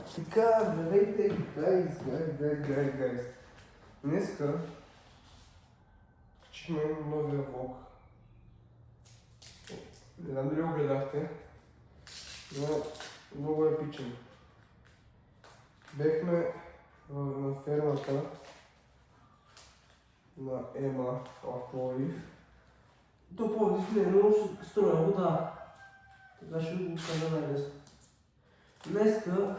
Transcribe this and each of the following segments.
Така, здравейте, гайз. Днеска качихме новия влог. Не знам дали го гледахте, но много епичен. Бехме на фермата на Ема в Пловдив. То Пловдив не е много строена вода. Така ще го кажа най-лесно. Днеска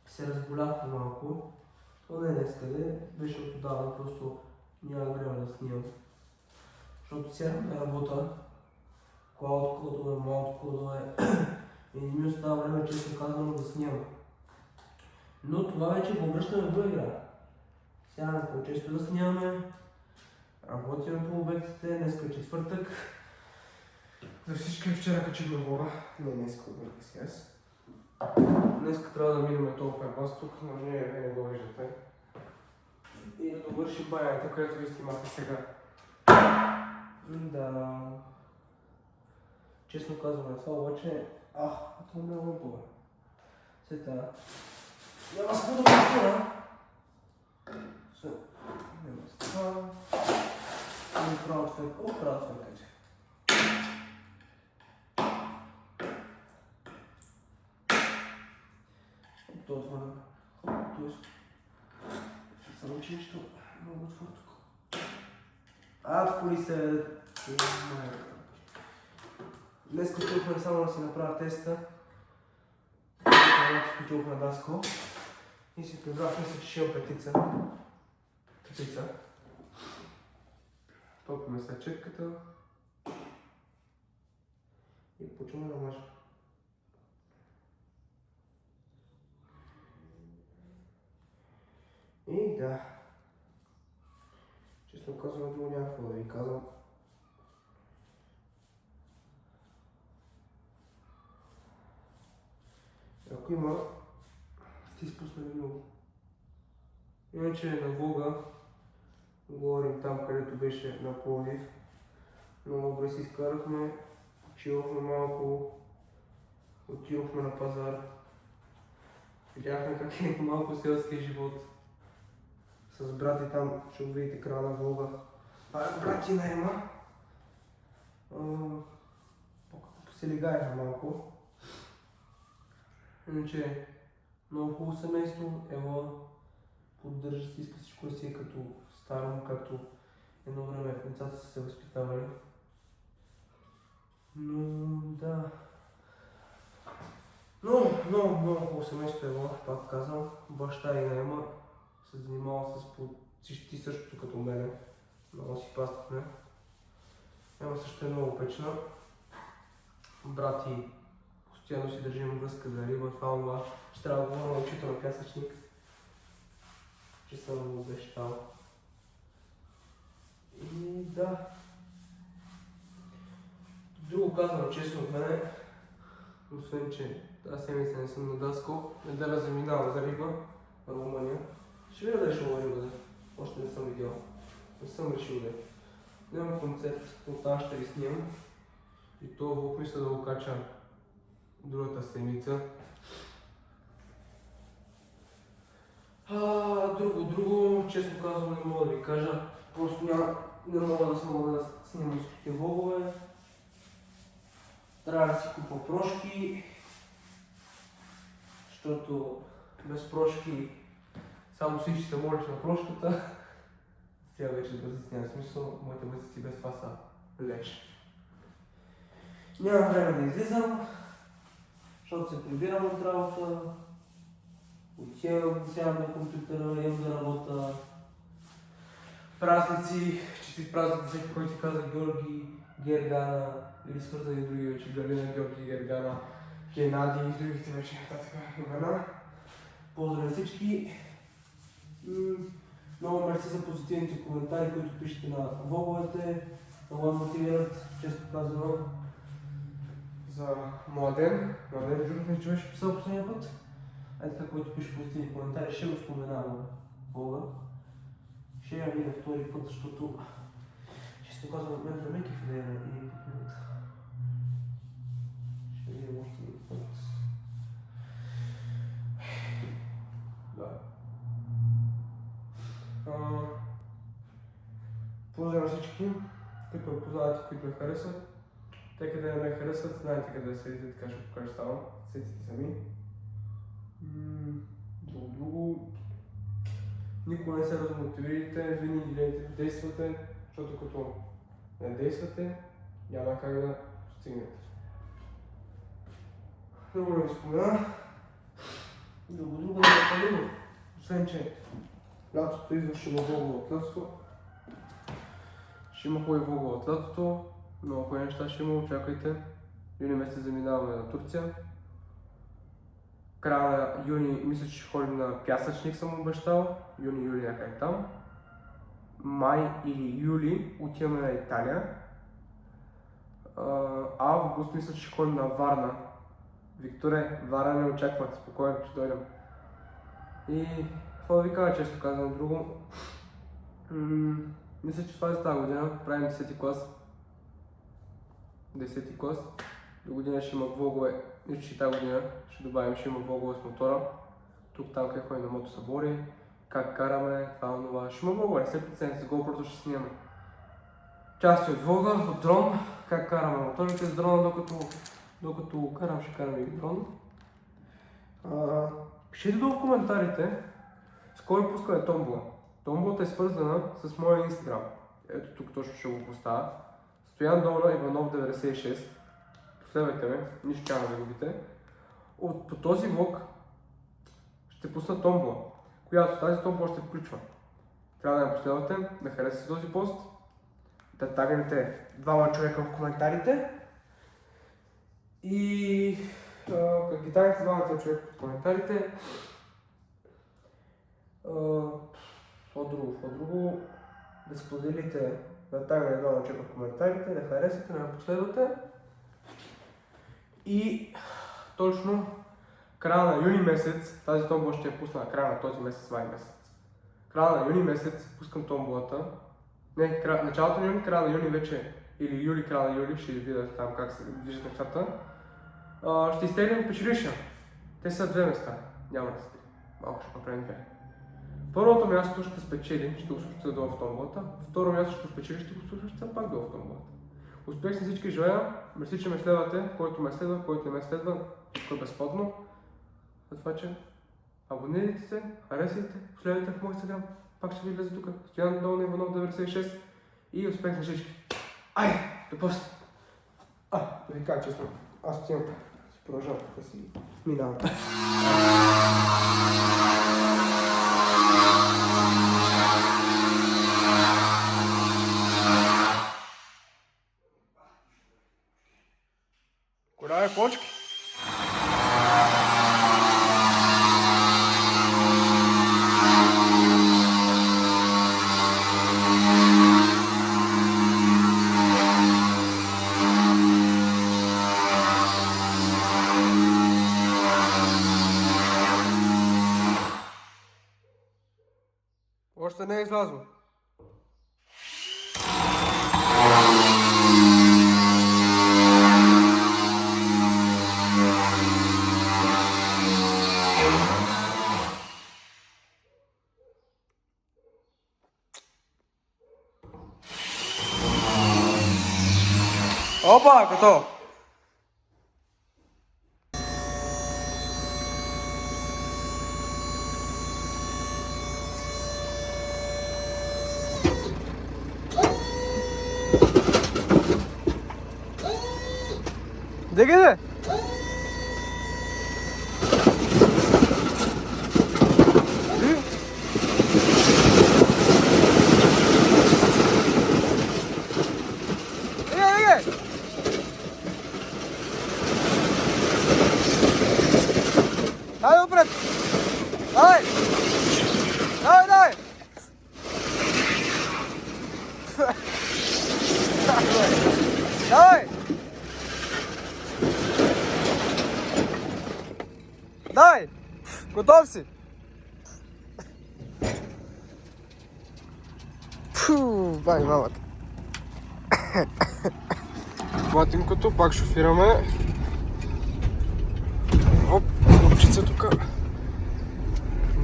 се разболях малко. То не е днеска, беше от отдавна, просто няма време да снимам. Защото сядам да работя. Клауд кодове, маунт кодове и не ми остава време, често казано, да снимам. Но това вече го обръщаме в игра. Сядаме по-често да снимаме. Работим по обектите, днеска е четвъртък. За всички вчера качихме влога. Не, днеска обърках си аз. Днеска трябва да минем толкова бас тук, но вие не го виждате. И да довърши баяната, където ви снимахте сега. Да. Честно казвам, това обаче... това не е лъпова. Сета. Няма с какво да прекъна. Няма с това. И правят феркаче. Това отвън. Ще само че нещо много отвър тук. Отколи се... Днес отидохме само да си направя теста. Отидохме на Даско. И си прибрахме се, че ще имам петица. Топиме се четката. И почваме да мажем. И да. Честно казвам, друго няма какво да ви казвам. Ако има, ще изпуснем много. Иначе на влога говорим там, където беше на Пловдив. Много добре си изкарахме, чилахме малко, отидохме на пазар. Видяхме как е малко селския живот. С брати там, ще го видите края на влога. Това е брати на Ема. Поселигаеха малко. Иначе много хубаво семейство, Ела поддържа си, иска всичко да си е като старо, както едно време децата са се възпитавали. Но да. Много хубаво семейство Ела, пак казвам. Баща и на Ема се занимава с почти същото като мене. Много си пастахме. Ема също е много печна. Брати постоянно си държим връзка за риба, това. Ще трябва да говоря на очито на пясъчник, че съм го обещал. И да. Друго казвам честно от мене, освен че тази седмица не съм на Даско, неделя заминавам за риба в Румъния. Ще видя дали ще лова риба, още не съм видял. Не съм решил да. Нямам концерт, от тази ще ви снимам. И това влог мисля да го кача другата седмица. Друго, честно казвам, не мога да ви кажа. Просто не мога да снимам всичките влогове. Трябва да си купа прошки, защото без прошки само всички се молиш на прошката. Сега вече бъзици няма смисъл, моите бъзици без това са леч. Нямам време да излизам, защото се прибирам от работа. Отивам, сядам на компютъра, имам да работя. Празници, честит празник за всеки, който си каза Георги, Гергана или свързани други вече, Галина, Георги, Гергана, Геннади и другите вече нататък имена. Поздрави всички! Много мерси за позитивните коментари, които пишете на влоговете. Много ме мотивират, често казвам. За Младен Журов не чуваш? Писал последния път. Така, който пише позитивни коментари, ще го споменавам влога. Ще я видя втори път, защото често казвам от мен премеки в нея и минута. Ще видя още един път. Поздравя на всички, които ме познавате, които ме харесват. Те къде не ме харесват, знаете къде да седите, така ще покажа само. Сетите сами. Друго. Никога не се размотивирайте, винаги действате, защото като не действате, няма как да постигнете. Друго да ви спомена. Друго да не пълно. Освен, че лятото идва, ще има влогово от лятото. Ще има хубави влогово от лятото. Много хубави неща ще има, очаквайте. Юни месец заминаваме на Турция. Края на юни мисля, че ще ходим на пясъчник, съм обещал. Юни-юли някъде там. Май или юли отиваме на Италия. Август мисля, че ще ходим на Варна. Викторе, Варна не очакват, спокойно ще дойдем. И какво да ви кажа, често казвам друго. Мисля, че това е за тази година. Правим 10 клас. 10 клас. До година ще има влогове. Нищо, че тази година ще добавим, ще има влогове с мотора. Тук, там, къде ходим на мотосъбори. Как караме, това. Ще има влогове, не се притеснете, с GoPro ще снимаме. Части от влога, от дрон. Как караме моторите с дрона, докато карам, ще караме и дрон. Пишете долу в коментарите, скоро пускаме томбола. Томболата е свързана с моя инстаграм. Ето тук точно ще го поставя. Стоян Долна Иванов 96. Последвайте ме, нищо няма да загубите. По този влог ще пусна томбола, която тази томбола ще включва. Трябва да я последвате, да харесате този пост, да тагнете двама човека в коментарите и като ги тагнете двамата човека в коментарите, какво друго, да споделите, да тагнете двама човека в коментарите, да харесате, да ме последвате. И точно края на юни месец, тази томбола ще я пусна на края на този месец, май месец. Края на юни месец пускам томболата. Не, началото на юни, края на юни вече, или юли, края на юли, ще видя там как се движат нещата. Ще изтеглим печелиша. Те са две места, няма да са три. Малко ще направим две. Първото място ще спечели, ще го слушате долу в томболата. Второ място ще спечели, ще го слушате пак долу в томболата. Успех на всички желая, мерси, че ме следвате, който ме следва, който не ме следва, всичко е безплатно. За това, че абонирайте се, харесайте, последвайте в моя инстаграм, пак ще ви влезе тук, Стоян Долна Иванов 96 и успех на всички. Айде, до после! Да ви кажа честно, аз отивам, ще продължавам тук си минавам. Куда е почки? Още не е излязло. Опа, готово! Дегеде! Давай напред! Давай! Давай, давай! Давай! Давай! Готов си! Бай, мамата! Батинкото, пак шофираме. Оп, копчица тук.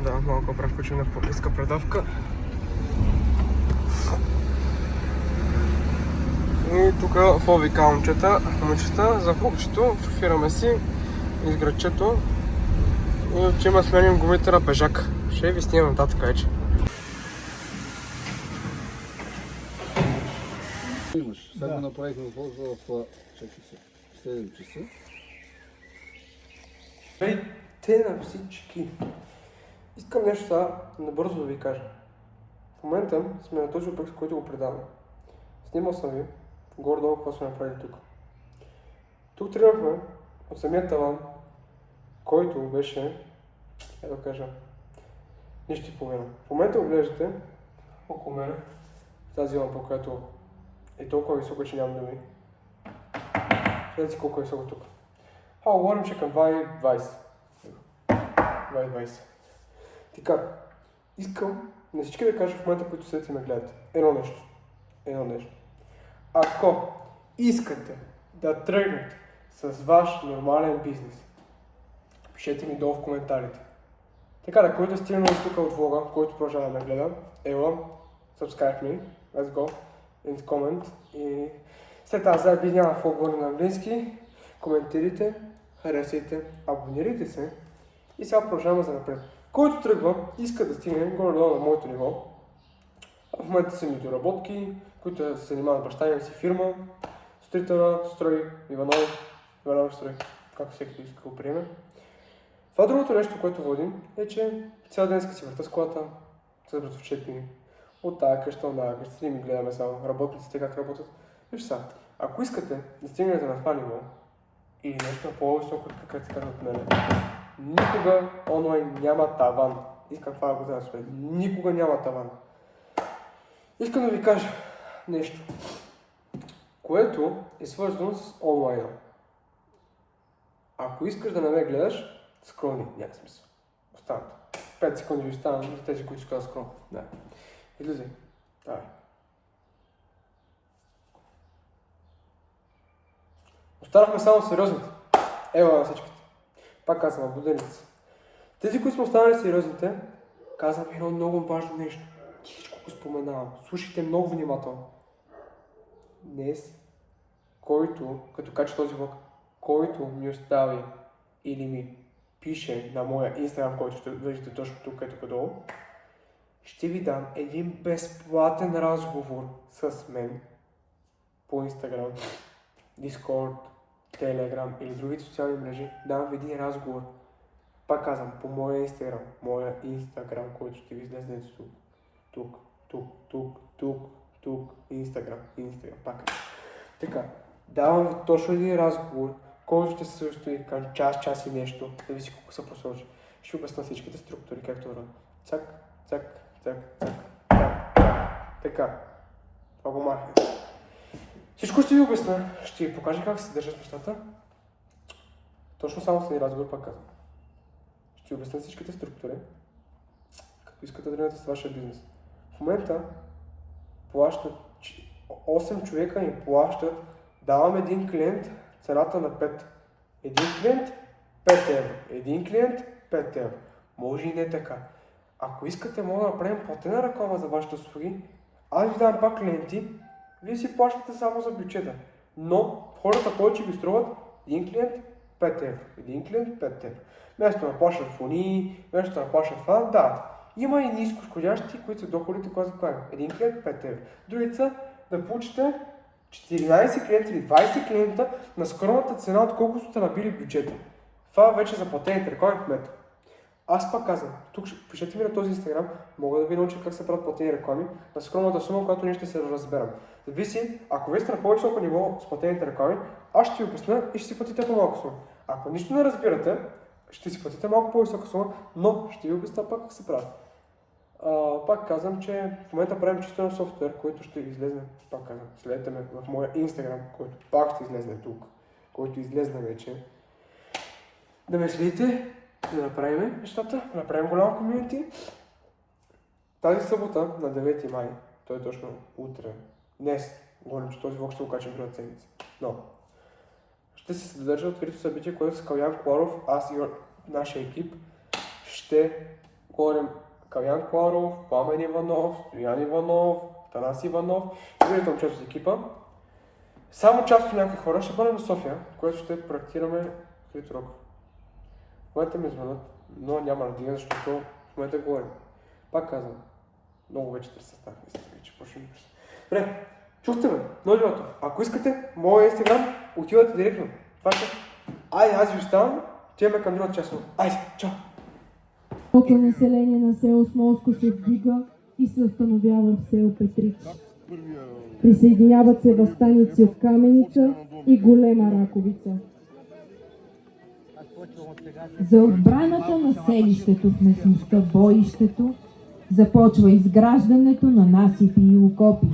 Да, малко прав включим на по-близка предавка. И тук фови момчета, за фокчето, шофираме си из градчето и отиваме да сменим гумите на пежак. Ще ви снимам нататък вече. Имаш. Сега го направихме в 7 часа. Те на всички. Искам нещо сега набързо да ви кажа. В момента сме на този обект, който го предавам. Снимал съм ви горе-долу какво сме направили тук. Тук тръгнахме от самия таван, който беше, да кажа, нищо и половина. В момента оглеждате около мен тази лампа, която е толкова висока, че нямам думи. Гледайте колко е високо тук. Говорим, че към 2,20. 2,20. Така, искам на всички да кажа в момента, които седят и ме гледат. Едно нещо. Ако искате да тръгнете с ваш нормален бизнес, пишете ми долу в коментарите. Така да, който стигна тук от влога, който продължава да ме гледа, ела, subscribe me, let's go, and comment. И след тази обяснява в отговор на английски, коментирайте, харесайте, абонирайте се и сега продължаваме за напред. Който тръгва, иска да стигне горе-долу на моето ниво. В момента са ми доработки, които се занимават баща си фирма, строителна, строй, Иванов строй, както всеки иска го приеме. Това другото нещо, което водим, е, че цял ден си върта с колата, с братовчет ми, от тая къща, от тая къща, ми гледаме само работниците как работят. Виж сега, ако искате да стигнете на това ниво, или нещо по-високо, както се казва от мене, никога онлайн няма таван. Искам това да го знам, никога няма таван. Искам да ви кажа нещо, което е свързано с онлайна. Ако искаш да не ме гледаш, скролни, няма смисъл. Останат. 5 секунди ви оставам за тези, които искат да скрол. Да. Излизай. Давай. Останахме само сериозните. Ева на всичките. Пак казвам, буденици. Тези, които сме останали сериозните, казвам едно много важно нещо. Всичко го споменавам. Слушайте много внимателно. Днес, който, като кача този влог, който ми остави или ми пише на моя Instagram, който ще виждате точно тук, ето долу, ще ви дам един безплатен разговор с мен по Instagram, Discord, Telegram или другите социални мрежи. Дам ви един разговор. Пак казвам, по моя Instagram, който ще ви излезе тук, Instagram, пак казвам. Така, давам ви точно един разговор, който ще се състои към час и нещо, зависи колко се просрочи. Ще обясня всичките структури, както върват. Цак. Така. Това го махне. Всичко ще ви обясня, ще ви покажа как се държат нещата. Точно само с един разговор, пак казвам. Ще ви обясня всичките структури, като искате да тръгнете с вашия бизнес. В момента плащат 8 човека ни плащат, давам един клиент цената на 5. Един клиент 5 евро. Един клиент 5 евро. Може и не така. Ако искате, мога да направим платена реклама за вашите услуги. Аз ви дам пак клиенти, вие си плащате само за бюджета. Но хората повече ви струват един клиент 5 евро. Един клиент 5 евро. Вместо да плащат фони, вместо да плащат това, да. Има и ниско сходящи, които са доходите, които закладим. Един клиент 5 евро. Другите са да получите 14 клиента или 20 клиента на скромната цена, отколкото сте набили бюджета. Това вече за платените реклами в мета. Аз пак казвам, тук пишете ми на този Instagram, мога да ви науча как се правят платени реклами на скромната сума, която ние ще се разберем. Зависи, ако вие сте на по-високо ниво с платените реклами, аз ще ви обясня и ще си платите по-малко сума. Ако нищо не разбирате, ще си платите малко по-висока сума, но ще ви обясня пак как се прави. Пак казвам, че в момента правим чисто на софтуер, който ще излезне, пак казвам, следете ме в моя Instagram, който пак ще излезне тук, който излезне вече. Да ме следите, да направим нещата, да направим голямо комьюнити. Тази събота на 9 май, той е точно утре, днес, говорим, че този влог ще го качим другата седмица, но ще се съдържа открито събитие, което с Калян Коларов, аз и нашия екип ще говорим Калян Коларов, Пламен Иванов, Стоян Иванов, Танас Иванов и другите момчета от екипа. Само част от някакви хора ще бъдем в София, което ще проектираме Хриторок. В момента ми звънат, но няма да дига, защото в момента говорим. Пак казвам, много вече търся става, вече почвам да търся. Добре, чухте ме, новото. Ако искате, моя инстаграм, отивате директно. Това ще. Айде, аз ви оставам, отиваме към другата част. Айде, чао! Малко население на село Смолско се вдига и се установява в село Петрич. Присъединяват се въстаници от Каменица и Голема Раковица. За отбраната на селището в местността Боището започва изграждането на насипи и окопи.